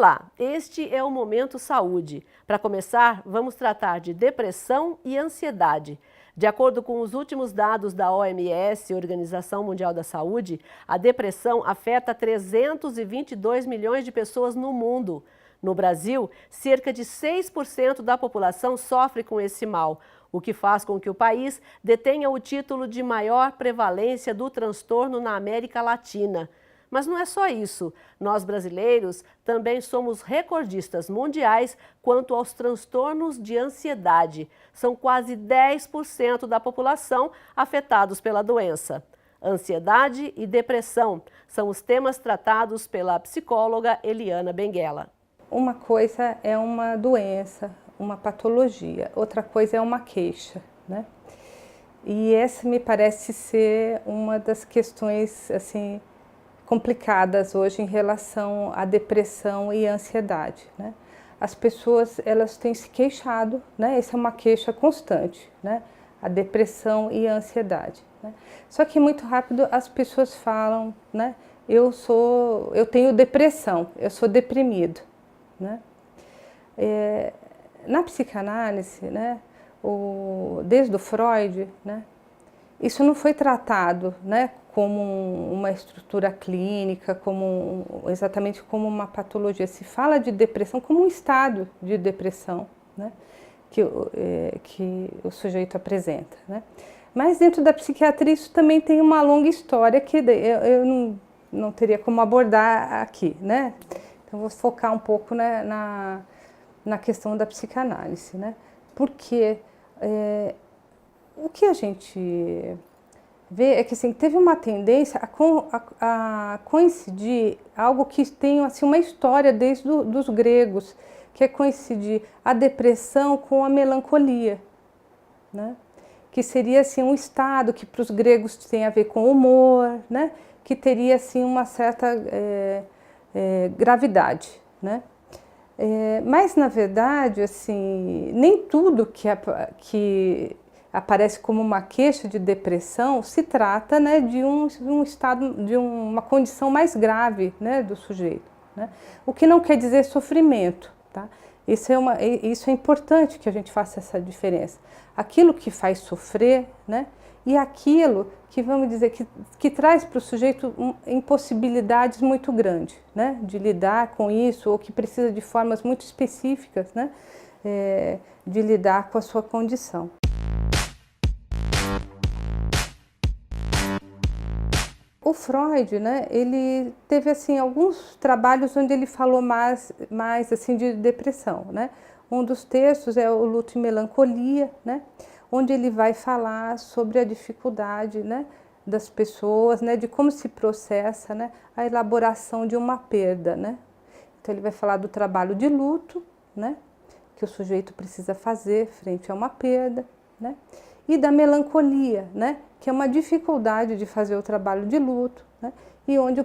Olá, este é o Momento Saúde. Para começar, vamos tratar de depressão e ansiedade. De acordo com os últimos dados da OMS, Organização Mundial da Saúde, a depressão afeta 322 milhões de pessoas no mundo. No Brasil, cerca de 6% da população sofre com esse mal, o que faz com que o país detenha o título de maior prevalência do transtorno na América Latina. Mas não é só isso. Nós, brasileiros, também somos recordistas mundiais quanto aos transtornos de ansiedade. São quase 10% da população afetados pela doença. Ansiedade e depressão são os temas tratados pela psicóloga Eliana Benguela. Uma coisa é uma doença, uma patologia, outra coisa é uma queixa, né? E essa me parece ser uma das questões, assim, complicadas hoje em relação à depressão e à ansiedade, né? As pessoas, elas têm se queixado, né? Essa é uma queixa constante, né? A depressão e a ansiedade, né? Só que muito rápido as pessoas falam, né? Eu tenho depressão, eu sou deprimido, né? Na psicanálise, né? Desde o Freud, né? Isso não foi tratado, né, como uma estrutura clínica, exatamente como uma patologia. Se fala de depressão como um estado de depressão, né, que o sujeito apresenta, né. Mas dentro da psiquiatria isso também tem uma longa história que eu não teria como abordar aqui, né. Então vou focar um pouco, né, na questão da psicanálise, né, porque o que a gente vê é que assim, teve uma tendência a coincidir algo que tem assim, uma história desde dos gregos, que é coincidir a depressão com a melancolia, né? Que seria assim, um estado que para os gregos tem a ver com o humor, né? Que teria assim, uma certa gravidade, né? Mas na verdade assim, nem tudo que aparece como uma queixa de depressão, se trata, né, de um estado, de uma condição mais grave, né, do sujeito, né? O que não quer dizer sofrimento, tá? Isso é importante que a gente faça essa diferença. Aquilo que faz sofrer, né, e aquilo que, vamos dizer, que traz para o sujeito impossibilidades muito grandes, né, de lidar com isso, ou que precisa de formas muito específicas, né, de lidar com a sua condição. O Freud, né, ele teve assim, alguns trabalhos onde ele falou mais assim, de depressão, né? Um dos textos é o Luto e Melancolia, né, onde ele vai falar sobre a dificuldade, né, das pessoas, né, de como se processa, né, a elaboração de uma perda, né? Então ele vai falar do trabalho de luto, né, que o sujeito precisa fazer frente a uma perda, né? E da melancolia, né, que é uma dificuldade de fazer o trabalho de luto, né, e onde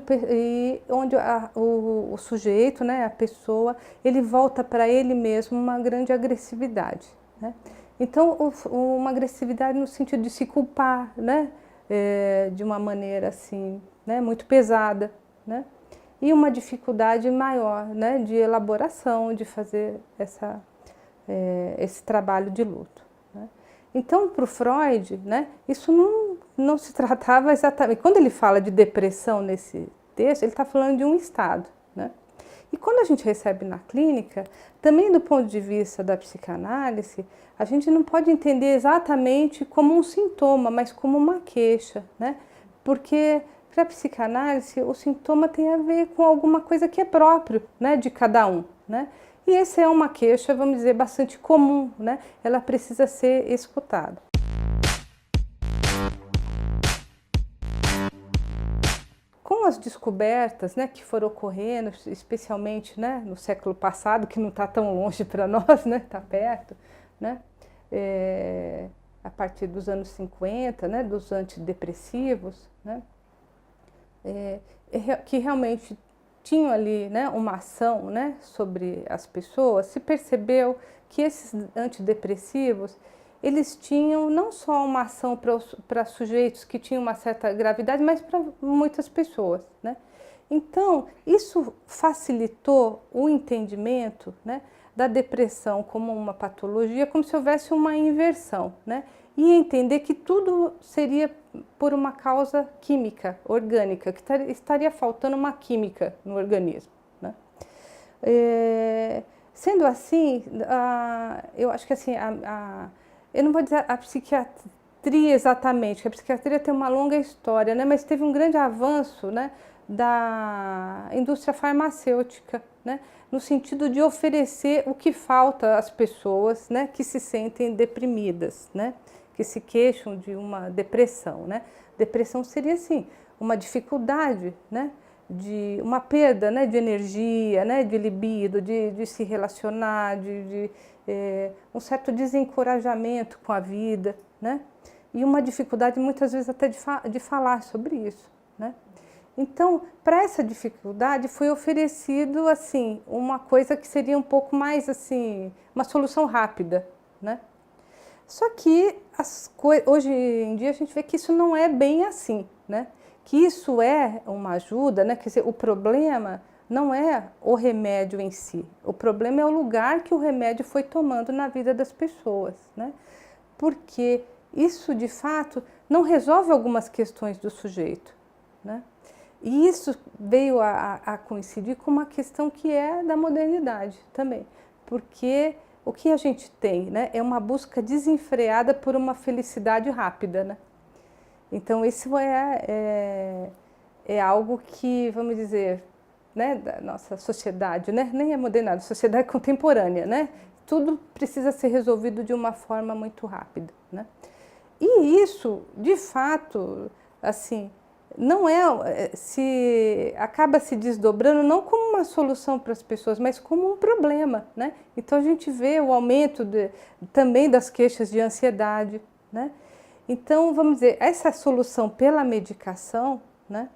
o sujeito, né, a pessoa, ele volta para ele mesmo uma grande agressividade, né? Então, uma agressividade no sentido de se culpar, né, de uma maneira assim, né, muito pesada, né, e uma dificuldade maior, né, de elaboração, de fazer esse trabalho de luto. Então, para o Freud, né, isso não se tratava exatamente... Quando ele fala de depressão nesse texto, ele está falando de um estado, né? E quando a gente recebe na clínica, também do ponto de vista da psicanálise, a gente não pode entender exatamente como um sintoma, mas como uma queixa, né? Porque para a psicanálise o sintoma tem a ver com alguma coisa que é próprio, né, de cada um, né? E essa é uma queixa, vamos dizer, bastante comum, né? Ela precisa ser escutada. Com as descobertas, né, que foram ocorrendo, especialmente, né, no século passado, que não está tão longe para nós, né, está perto, né, a partir dos anos 50, né, dos antidepressivos, né, que realmente tinham ali, né, uma ação, né, sobre as pessoas, se percebeu que esses antidepressivos, eles tinham não só uma ação para sujeitos que tinham uma certa gravidade, mas para muitas pessoas, né? Então, isso facilitou o entendimento, né, da depressão como uma patologia, como se houvesse uma inversão, né, e entender que tudo seria por uma causa química, orgânica, que estaria faltando uma química no organismo, né. Sendo assim, eu acho que assim, eu não vou dizer a psiquiatria exatamente, que a psiquiatria tem uma longa história, né, mas teve um grande avanço, né, da indústria farmacêutica, né, no sentido de oferecer o que falta às pessoas, né, que se sentem deprimidas, né, que se queixam de uma depressão, né. Depressão seria assim, uma dificuldade, né, de uma perda, né, de energia, né, de libido, de se relacionar, um certo desencorajamento com a vida, né, e uma dificuldade muitas vezes até de falar sobre isso, né. Então, para essa dificuldade foi oferecido assim uma coisa que seria um pouco mais assim, uma solução rápida, né. Só que hoje em dia a gente vê que isso não é bem assim, né? Que isso é uma ajuda, né? Quer dizer, o problema não é o remédio em si, o problema é o lugar que o remédio foi tomando na vida das pessoas, né? Porque isso, de fato, não resolve algumas questões do sujeito, né? E isso veio a coincidir com uma questão que é da modernidade também, porque o que a gente tem, né, é uma busca desenfreada por uma felicidade rápida, né? Então isso é algo que, vamos dizer, né, da nossa sociedade, né, nem é modernidade, sociedade contemporânea, né? Tudo precisa ser resolvido de uma forma muito rápida, né? E isso, de fato, assim, não acaba se desdobrando não como uma solução para as pessoas, mas como um problema, né? Então a gente vê o aumento também das queixas de ansiedade, né? Então, vamos dizer, essa solução pela medicação, né,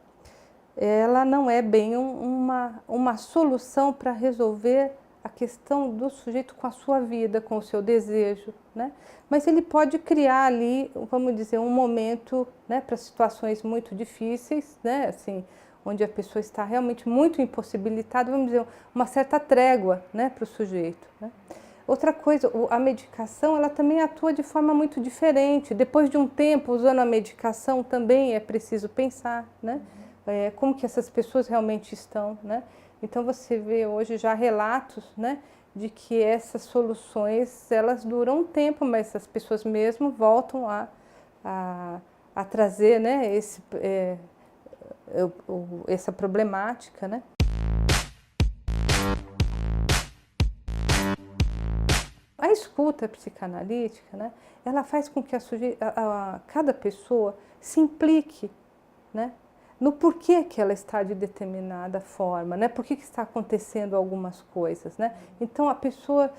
ela não é bem uma solução para resolver a questão do sujeito com a sua vida, com o seu desejo, né? Mas ele pode criar ali, vamos dizer, um momento, né, para situações muito difíceis, né, assim, onde a pessoa está realmente muito impossibilitada, vamos dizer, uma certa trégua, né, para o sujeito, né? Outra coisa, a medicação, ela também atua de forma muito diferente. Depois de um tempo usando a medicação também é preciso pensar, né, como que essas pessoas realmente estão, né? Então você vê hoje já relatos, né, de que essas soluções elas duram um tempo, mas as pessoas mesmo voltam a trazer, né, essa problemática, né? A escuta psicanalítica, né, ela faz com que cada pessoa se implique, né, no porquê que ela está de determinada forma, né? Por que está acontecendo algumas coisas, né? Então a pessoa,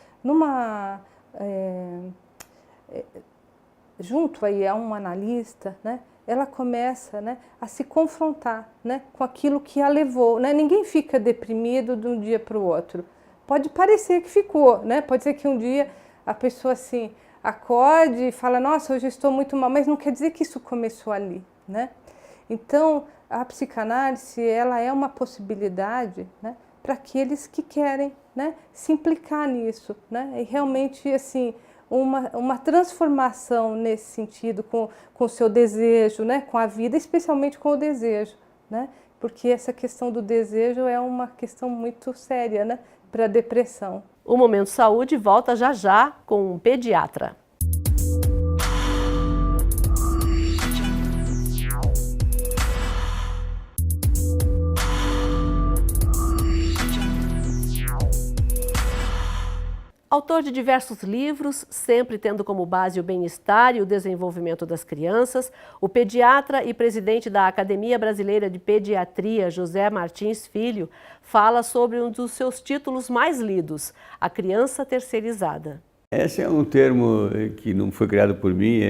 junto aí a um analista, né, ela começa, né, a se confrontar, né, com aquilo que a levou, né? Ninguém fica deprimido de um dia para o outro. Pode parecer que ficou, né? Pode ser que um dia a pessoa assim acorde e fala, nossa, hoje eu estou muito mal, mas não quer dizer que isso começou ali, né? Então, a psicanálise, ela é uma possibilidade, né, para aqueles que querem, né, se implicar nisso, né, e realmente, assim, uma transformação nesse sentido, com o seu desejo, né, com a vida, especialmente com o desejo, né, porque essa questão do desejo é uma questão muito séria, né, para a depressão. O Momento Saúde volta já já com um pediatra. Autor de diversos livros, sempre tendo como base o bem-estar e o desenvolvimento das crianças, o pediatra e presidente da Academia Brasileira de Pediatria, José Martins Filho, fala sobre um dos seus títulos mais lidos, A Criança Terceirizada. Esse é um termo que não foi criado por mim,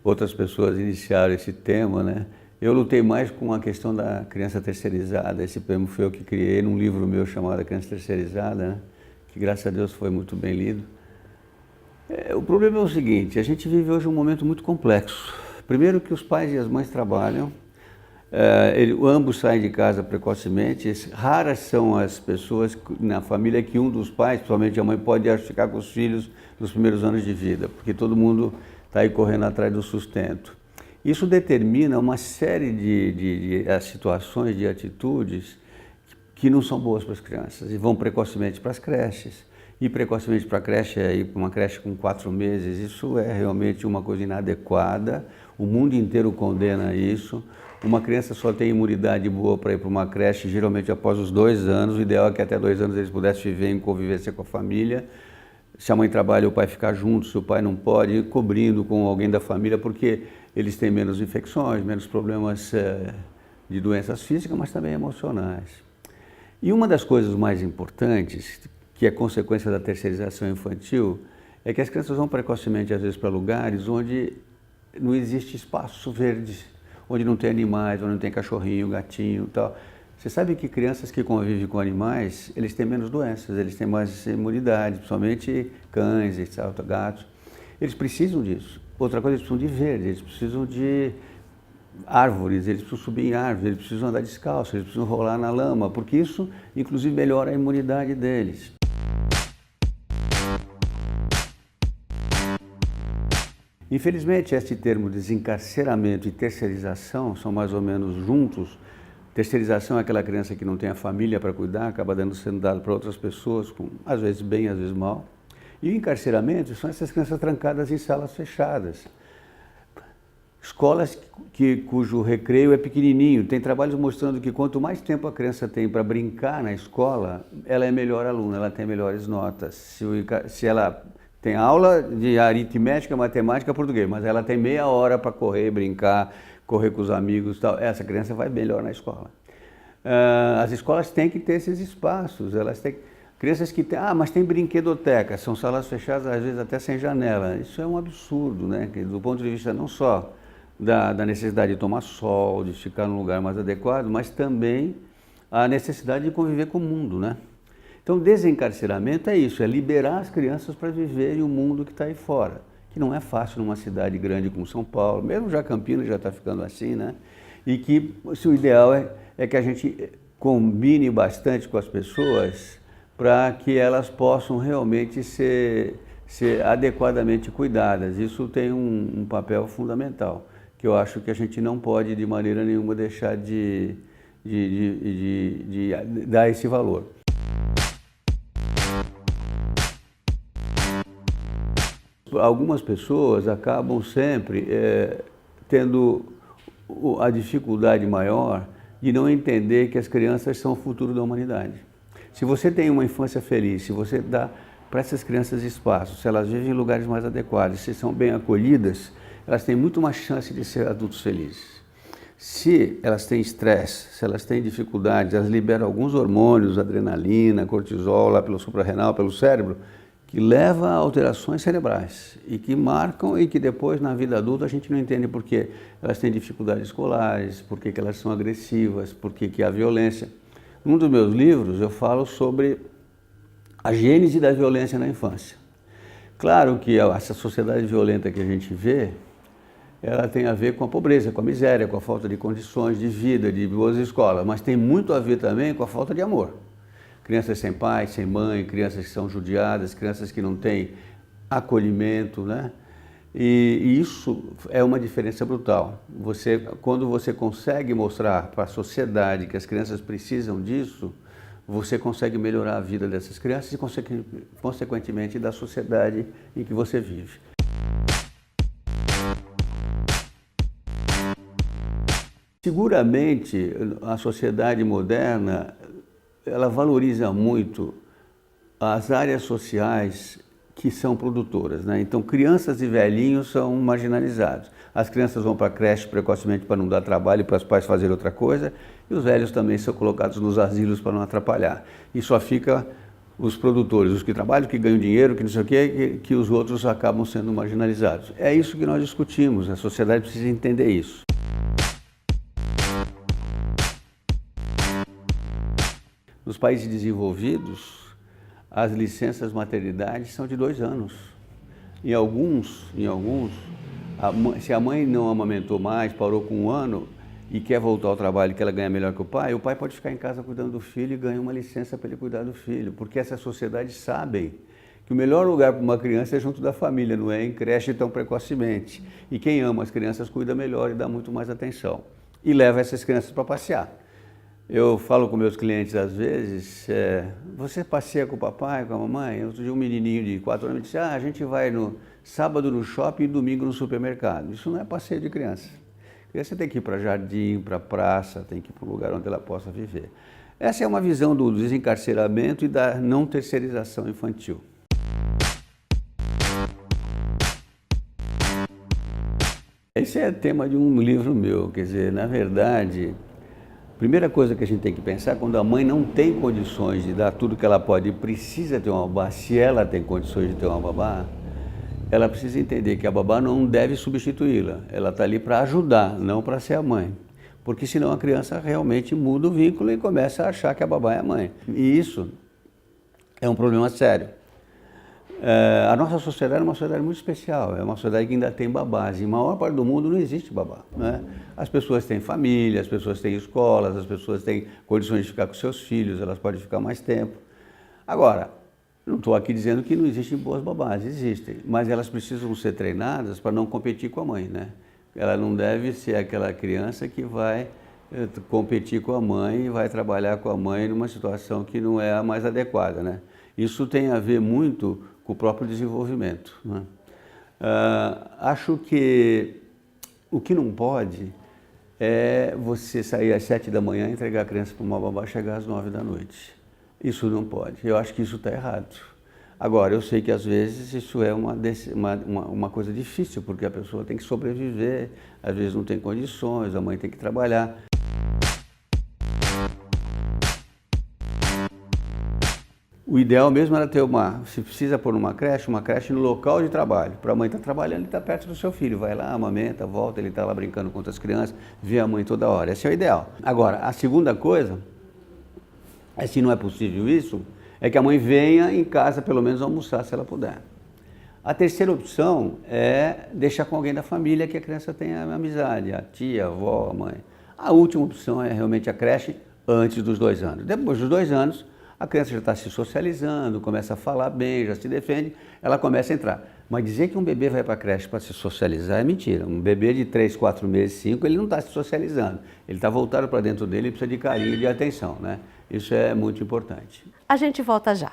outras pessoas iniciaram esse tema, né? Eu lutei mais com a questão da criança terceirizada, esse termo foi eu que criei num livro meu chamado A Criança Terceirizada, né? Que graças a Deus foi muito bem lido. O problema é o seguinte, a gente vive hoje um momento muito complexo. Primeiro que os pais e as mães trabalham, Ambos saem de casa precocemente. Raras são as pessoas na família que um dos pais, principalmente a mãe, pode ficar com os filhos nos primeiros anos de vida, porque todo mundo está aí correndo atrás do sustento. Isso determina uma série de situações, de atitudes que não são boas para as crianças e vão precocemente para as creches. Ir precocemente para a creche, ir para uma creche com 4 meses, isso é realmente uma coisa inadequada. O mundo inteiro condena isso. Uma criança só tem imunidade boa para ir para uma creche, geralmente após os 2 anos. O ideal é que até 2 anos eles pudessem viver em convivência com a família. Se a mãe trabalha, o pai ficar junto. Se o pai não pode, ir cobrindo com alguém da família, porque eles têm menos infecções, menos problemas de doenças físicas, mas também emocionais. E uma das coisas mais importantes, que é consequência da terceirização infantil, é que as crianças vão precocemente, às vezes, para lugares onde não existe espaço verde, onde não tem animais, onde não tem cachorrinho, gatinho e tal. Você sabe que crianças que convivem com animais, eles têm menos doenças, eles têm mais imunidade, principalmente cães, etc., gatos. Eles precisam disso. Outra coisa, eles precisam de verde, eles precisam de árvores, eles precisam subir em árvores, eles precisam andar descalços, eles precisam rolar na lama, porque isso, inclusive, melhora a imunidade deles. Infelizmente, este termo desencarceramento e terceirização são mais ou menos juntos. Terceirização é aquela criança que não tem a família para cuidar, acaba sendo dado para outras pessoas, às vezes bem, às vezes mal. E o encarceramento são essas crianças trancadas em salas fechadas. Escolas cujo recreio é pequenininho. Tem trabalhos mostrando que quanto mais tempo a criança tem para brincar na escola, ela é melhor aluna, ela tem melhores notas. Se ela tem aula de aritmética, matemática, português, mas ela tem meia hora para correr, brincar, correr com os amigos e tal, essa criança vai melhor na escola. As escolas têm que ter esses espaços, elas têm... Crianças que têm, mas tem brinquedoteca, são salas fechadas, às vezes até sem janela. Isso é um absurdo, né? Do ponto de vista não só da necessidade de tomar sol, de ficar num lugar mais adequado, mas também a necessidade de conviver com o mundo, né? Então, desencarceramento é isso, é liberar as crianças para viverem o mundo que está aí fora, que não é fácil numa cidade grande como São Paulo, mesmo já Campinas já está ficando assim, né? E que o ideal é que a gente combine bastante com as pessoas para que elas possam realmente ser adequadamente cuidadas. Isso tem um papel fundamental, que eu acho que a gente não pode de maneira nenhuma deixar de dar esse valor. Algumas pessoas acabam sempre tendo a dificuldade maior de não entender que as crianças são o futuro da humanidade. Se você tem uma infância feliz, se você dá para essas crianças espaço, se elas vivem em lugares mais adequados, se são bem acolhidas, elas têm muito mais chance de ser adultos felizes. Se elas têm estresse, se elas têm dificuldades, elas liberam alguns hormônios, adrenalina, cortisol, lá pelo suprarrenal, pelo cérebro, que leva a alterações cerebrais e que marcam e que depois na vida adulta a gente não entende por que elas têm dificuldades escolares, por que elas são agressivas, por que há violência. Num dos meus livros eu falo sobre a gênese da violência na infância. Claro que essa sociedade violenta que a gente vê, ela tem a ver com a pobreza, com a miséria, com a falta de condições de vida, de boas escolas, mas tem muito a ver também com a falta de amor. Crianças sem pai, sem mãe, crianças que são judiadas, crianças que não têm acolhimento, né? E isso é uma diferença brutal. Quando você consegue mostrar para a sociedade que as crianças precisam disso, você consegue melhorar a vida dessas crianças e, consequentemente, da sociedade em que você vive. Seguramente, a sociedade moderna ela valoriza muito as áreas sociais que são produtoras, né? Então, crianças e velhinhos são marginalizados. As crianças vão para a creche precocemente para não dar trabalho e para os pais fazerem outra coisa, e os velhos também são colocados nos asilos para não atrapalhar. E só fica os produtores, os que trabalham, que ganham dinheiro, que não sei o quê, que os outros acabam sendo marginalizados. É isso que nós discutimos, a sociedade precisa entender isso. Nos países desenvolvidos, as licenças maternidade são de 2 anos. Em alguns, se a mãe não amamentou mais, parou com 1 ano, e quer voltar ao trabalho, que ela ganha melhor que o pai pode ficar em casa cuidando do filho e ganha uma licença para ele cuidar do filho, porque essas sociedades sabem que o melhor lugar para uma criança é junto da família, não é em creche tão precocemente. E quem ama as crianças cuida melhor e dá muito mais atenção. E leva essas crianças para passear. Eu falo com meus clientes às vezes, você passeia com o papai, com a mamãe? Outro dia um menininho de 4 anos me disse, a gente vai no sábado no shopping e domingo no supermercado. Isso não é passeio de criança. A criança tem que ir para jardim, para praça, tem que ir para um lugar onde ela possa viver. Essa é uma visão do desencarceramento e da não terceirização infantil. Esse é tema de um livro meu, quer dizer, na verdade, a primeira coisa que a gente tem que pensar, quando a mãe não tem condições de dar tudo que ela pode e precisa ter uma babá, se ela tem condições de ter uma babá, ela precisa entender que a babá não deve substituí-la, ela está ali para ajudar, não para ser a mãe. Porque senão a criança realmente muda o vínculo e começa a achar que a babá é a mãe. E isso é um problema sério. A nossa sociedade é uma sociedade muito especial, é uma sociedade que ainda tem babás. Em maior parte do mundo não existe babá, né? As pessoas têm família, as pessoas têm escolas, as pessoas têm condições de ficar com seus filhos, elas podem ficar mais tempo. Agora, não estou aqui dizendo que não existem boas babás, existem, mas elas precisam ser treinadas para não competir com a mãe, né? Ela não deve ser aquela criança que vai competir com a mãe e vai trabalhar com a mãe numa situação que não é a mais adequada, né? Isso tem a ver muito com o próprio desenvolvimento, né? Acho que o que não pode é você sair às 7 da manhã e entregar a criança para uma babá e chegar às 9 da noite. Isso não pode. Eu acho que isso está errado. Agora, eu sei que às vezes isso é uma coisa difícil, porque a pessoa tem que sobreviver, às vezes não tem condições, a mãe tem que trabalhar. O ideal mesmo era ter se precisa pôr uma creche no local de trabalho, para a mãe estar trabalhando e estar perto do seu filho. Vai lá, amamenta, volta, ele está lá brincando com outras crianças, vê a mãe toda hora. Esse é o ideal. Agora, a segunda coisa, se não é possível isso, é que a mãe venha em casa pelo menos almoçar, se ela puder. A terceira opção é deixar com alguém da família que a criança tenha amizade, a tia, a avó, a mãe. A última opção é realmente a creche antes dos 2 anos. Depois dos 2 anos, a criança já está se socializando, começa a falar bem, já se defende, ela começa a entrar. Mas dizer que um bebê vai para a creche para se socializar é mentira. Um bebê de 3, 4 meses, 5, ele não está se socializando. Ele está voltado para dentro dele e precisa de carinho e de atenção, né? Isso é muito importante. A gente volta já.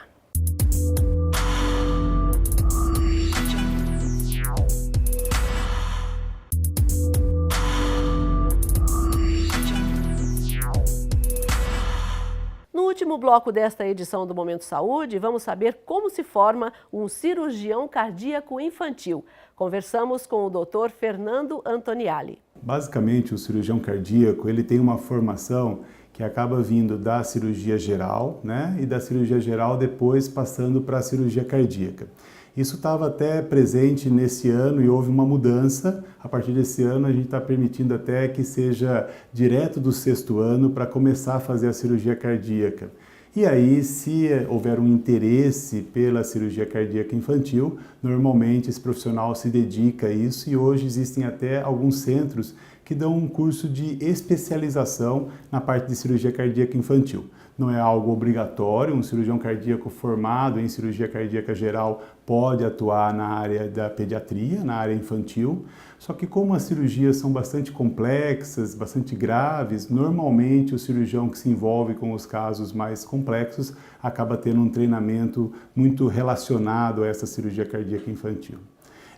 No último bloco desta edição do Momento Saúde, vamos saber como se forma um cirurgião cardíaco infantil. Conversamos com o Dr. Fernando Antoniali. Basicamente, o cirurgião cardíaco ele tem uma formação que acaba vindo da cirurgia geral, né? E da cirurgia geral depois passando para a cirurgia cardíaca. Isso estava até presente nesse ano e houve uma mudança. A partir desse ano a gente está permitindo até que seja direto do 6º ano para começar a fazer a cirurgia cardíaca. E aí, se houver um interesse pela cirurgia cardíaca infantil, normalmente esse profissional se dedica a isso e hoje existem até alguns centros que dão um curso de especialização na parte de cirurgia cardíaca infantil. Não é algo obrigatório, um cirurgião cardíaco formado em cirurgia cardíaca geral pode atuar na área da pediatria, na área infantil, só que como as cirurgias são bastante complexas, bastante graves, normalmente o cirurgião que se envolve com os casos mais complexos acaba tendo um treinamento muito relacionado a essa cirurgia cardíaca infantil.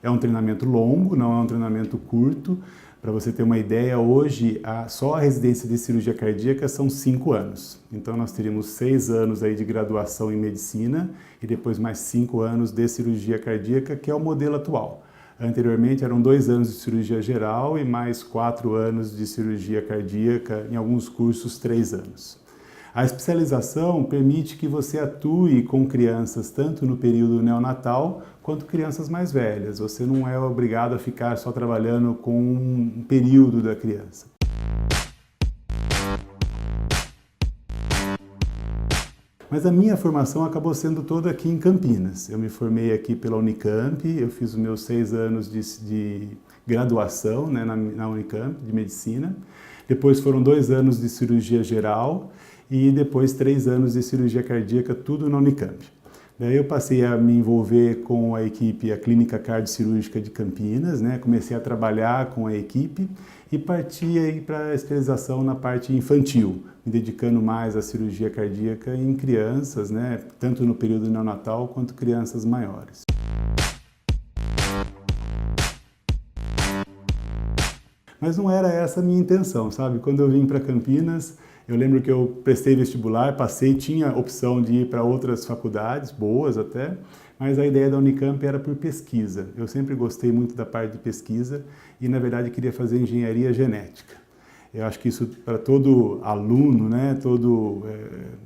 É um treinamento longo, não é um treinamento curto. Para você ter uma ideia, hoje só a residência de cirurgia cardíaca são 5 anos. Então nós teríamos 6 anos aí de graduação em medicina e depois mais 5 anos de cirurgia cardíaca, que é o modelo atual. Anteriormente eram 2 anos de cirurgia geral e mais 4 anos de cirurgia cardíaca, em alguns cursos 3 anos. A especialização permite que você atue com crianças tanto no período neonatal quanto crianças mais velhas. Você não é obrigado a ficar só trabalhando com um período da criança. Mas a minha formação acabou sendo toda aqui em Campinas. Eu me formei aqui pela Unicamp, eu fiz os meus 6 anos de graduação, né, na Unicamp, de medicina. depois foram 2 anos de cirurgia geral e depois 3 anos de cirurgia cardíaca, tudo na Unicamp. Daí eu passei a me envolver com a equipe, a Clínica Cardiocirúrgica de Campinas, né? Comecei a trabalhar com a equipe e parti aí para a especialização na parte infantil, me dedicando mais à cirurgia cardíaca em crianças, né? Tanto no período neonatal quanto crianças maiores. Mas não era essa a minha intenção, sabe? Quando eu vim para Campinas, eu lembro que eu prestei vestibular, passei, tinha opção de ir para outras faculdades, boas até, mas a ideia da Unicamp era por pesquisa. Eu sempre gostei muito da parte de pesquisa e, na verdade, queria fazer engenharia genética. Eu acho que isso para todo aluno, né, todo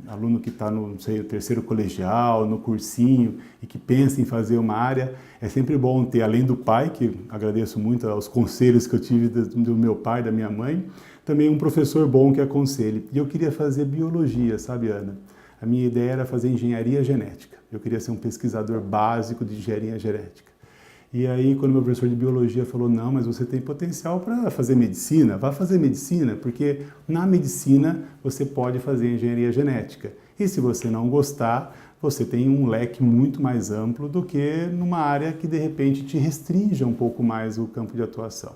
aluno que está no, não sei, no terceiro colegial, no cursinho e que pensa em fazer uma área, é sempre bom ter, além do pai, que agradeço muito aos conselhos que eu tive do meu pai, da minha mãe, também um professor bom que aconselhe. E eu queria fazer biologia, sabe, Ana? A minha ideia era fazer engenharia genética. Eu queria ser um pesquisador básico de engenharia genética. E aí, quando meu professor de biologia falou, não, mas você tem potencial para fazer medicina, vá fazer medicina, porque na medicina você pode fazer engenharia genética. E se você não gostar, você tem um leque muito mais amplo do que numa área que, de repente, te restrinja um pouco mais o campo de atuação.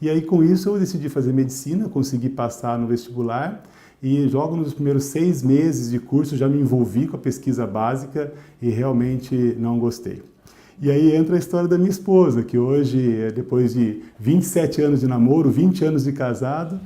E aí, com isso, eu decidi fazer medicina, consegui passar no vestibular e logo nos primeiros 6 meses de curso já me envolvi com a pesquisa básica e realmente não gostei. E aí entra a história da minha esposa, que hoje, depois de 27 anos de namoro, 20 anos de casado,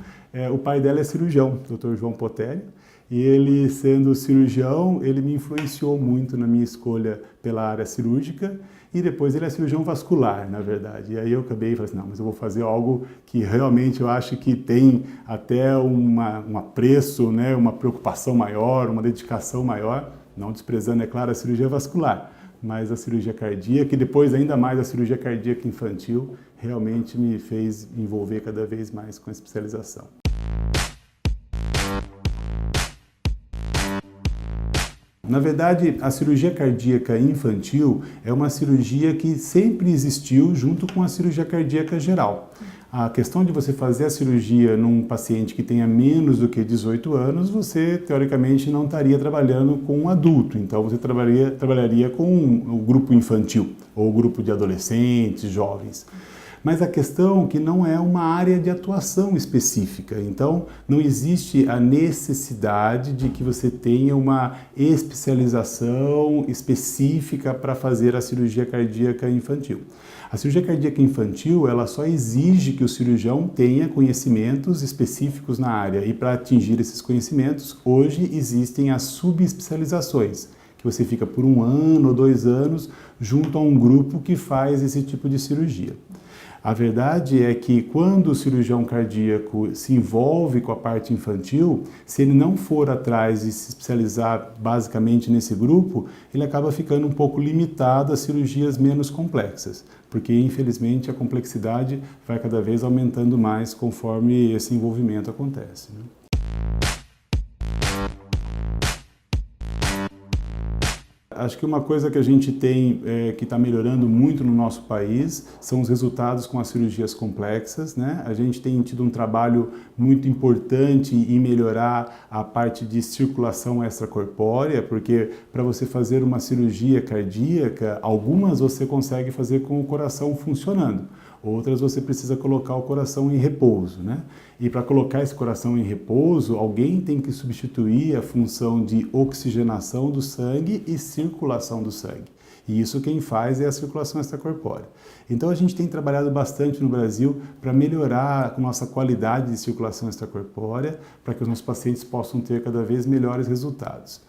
o pai dela é cirurgião, Dr. João Potelli, e ele, sendo cirurgião, ele me influenciou muito na minha escolha pela área cirúrgica, e depois ele é cirurgião vascular, na verdade. E aí eu acabei e falei assim, não, mas eu vou fazer algo que realmente eu acho que tem até um apreço, né, uma preocupação maior, uma dedicação maior, não desprezando, é claro, a cirurgia vascular, mas a cirurgia cardíaca e depois ainda mais a cirurgia cardíaca infantil realmente me fez envolver cada vez mais com a especialização. Na verdade, a cirurgia cardíaca infantil é uma cirurgia que sempre existiu junto com a cirurgia cardíaca geral. A questão de você fazer a cirurgia num paciente que tenha menos do que 18 anos, você, teoricamente, não estaria trabalhando com um adulto. Então, você trabalharia com o grupo infantil ou o grupo de adolescentes, jovens. Mas a questão é que não é uma área de atuação específica. Então, não existe a necessidade de que você tenha uma especialização específica para fazer a cirurgia cardíaca infantil. A cirurgia cardíaca infantil, ela só exige que o cirurgião tenha conhecimentos específicos na área. E para atingir esses conhecimentos, hoje existem as subespecializações, que você fica por 1 ano ou 2 anos junto a um grupo que faz esse tipo de cirurgia. A verdade é que quando o cirurgião cardíaco se envolve com a parte infantil, se ele não for atrás de se especializar basicamente nesse grupo, ele acaba ficando um pouco limitado a cirurgias menos complexas, porque infelizmente a complexidade vai cada vez aumentando mais conforme esse envolvimento acontece, né? Acho que uma coisa que a gente tem que está melhorando muito no nosso país são os resultados com as cirurgias complexas, né? A gente tem tido um trabalho muito importante em melhorar a parte de circulação extracorpórea, porque para você fazer uma cirurgia cardíaca, algumas você consegue fazer com o coração funcionando. Outras você precisa colocar o coração em repouso, né? E para colocar esse coração em repouso, alguém tem que substituir a função de oxigenação do sangue e circulação do sangue. E isso quem faz é a circulação extracorpórea. Então a gente tem trabalhado bastante no Brasil para melhorar a nossa qualidade de circulação extracorpórea, para que os nossos pacientes possam ter cada vez melhores resultados.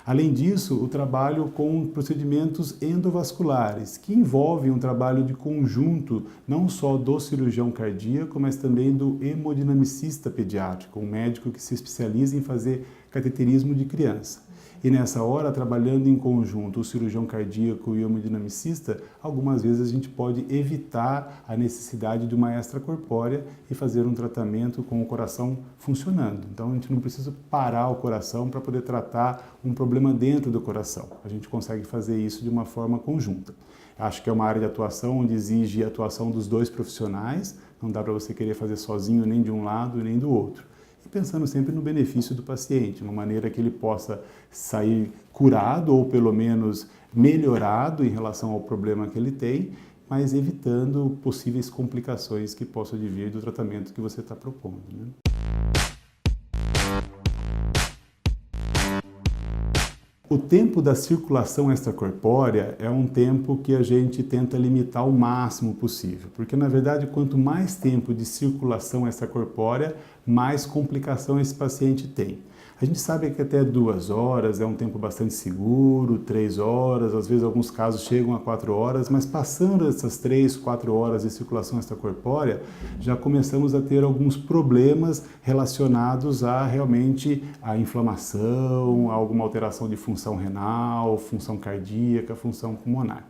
Além disso, o trabalho com procedimentos endovasculares, que envolvem um trabalho de conjunto não só do cirurgião cardíaco, mas também do hemodinamicista pediátrico, um médico que se especializa em fazer cateterismo de criança. e nessa hora, trabalhando em conjunto o cirurgião cardíaco e o hemodinamicista, algumas vezes a gente pode evitar a necessidade de uma extracorpórea e fazer um tratamento com o coração funcionando. Então a gente não precisa parar o coração para poder tratar um problema dentro do coração. A gente consegue fazer isso de uma forma conjunta. Acho que é uma área de atuação onde exige a atuação dos dois profissionais, não dá para você querer fazer sozinho nem de um lado nem do outro. E pensando sempre no benefício do paciente, uma maneira que ele possa sair curado ou pelo menos melhorado em relação ao problema que ele tem, mas evitando possíveis complicações que possam advir do tratamento que você está propondo, né? O tempo da circulação extracorpórea é um tempo que a gente tenta limitar o máximo possível, porque na verdade quanto mais tempo de circulação extracorpórea, mais complicação esse paciente tem. A gente sabe que até 2 horas é um tempo bastante seguro, 3 horas, às vezes alguns casos chegam a 4 horas, mas passando essas 3, 4 horas de circulação extracorpórea, já começamos a ter alguns problemas relacionados a realmente a inflamação, a alguma alteração de função renal, função cardíaca, função pulmonar.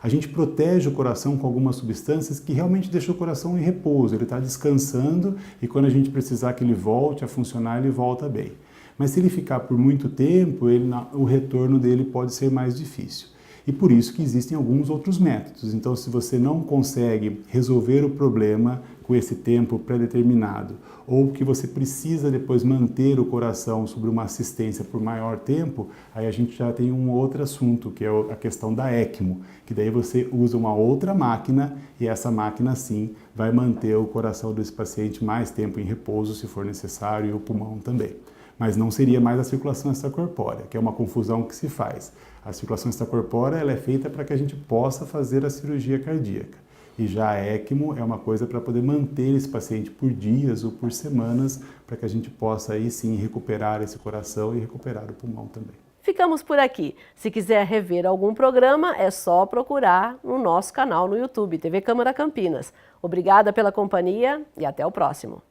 A gente protege o coração com algumas substâncias que realmente deixam o coração em repouso, ele está descansando e quando a gente precisar que ele volte a funcionar, ele volta bem. Mas se ele ficar por muito tempo, o retorno dele pode ser mais difícil. E por isso que existem alguns outros métodos. Então, se você não consegue resolver o problema com esse tempo pré-determinado, ou que você precisa depois manter o coração sobre uma assistência por maior tempo, aí a gente já tem um outro assunto, que é a questão da ECMO, que daí você usa uma outra máquina e essa máquina sim vai manter o coração desse paciente mais tempo em repouso, se for necessário, e o pulmão também. Mas não seria mais a circulação extracorpórea, que é uma confusão que se faz. A circulação extracorpórea ela é feita para que a gente possa fazer a cirurgia cardíaca. E já a ECMO é uma coisa para poder manter esse paciente por dias ou por semanas, para que a gente possa aí sim recuperar esse coração e recuperar o pulmão também. Ficamos por aqui. Se quiser rever algum programa, é só procurar no nosso canal no YouTube, TV Câmara Campinas. Obrigada pela companhia e até o próximo.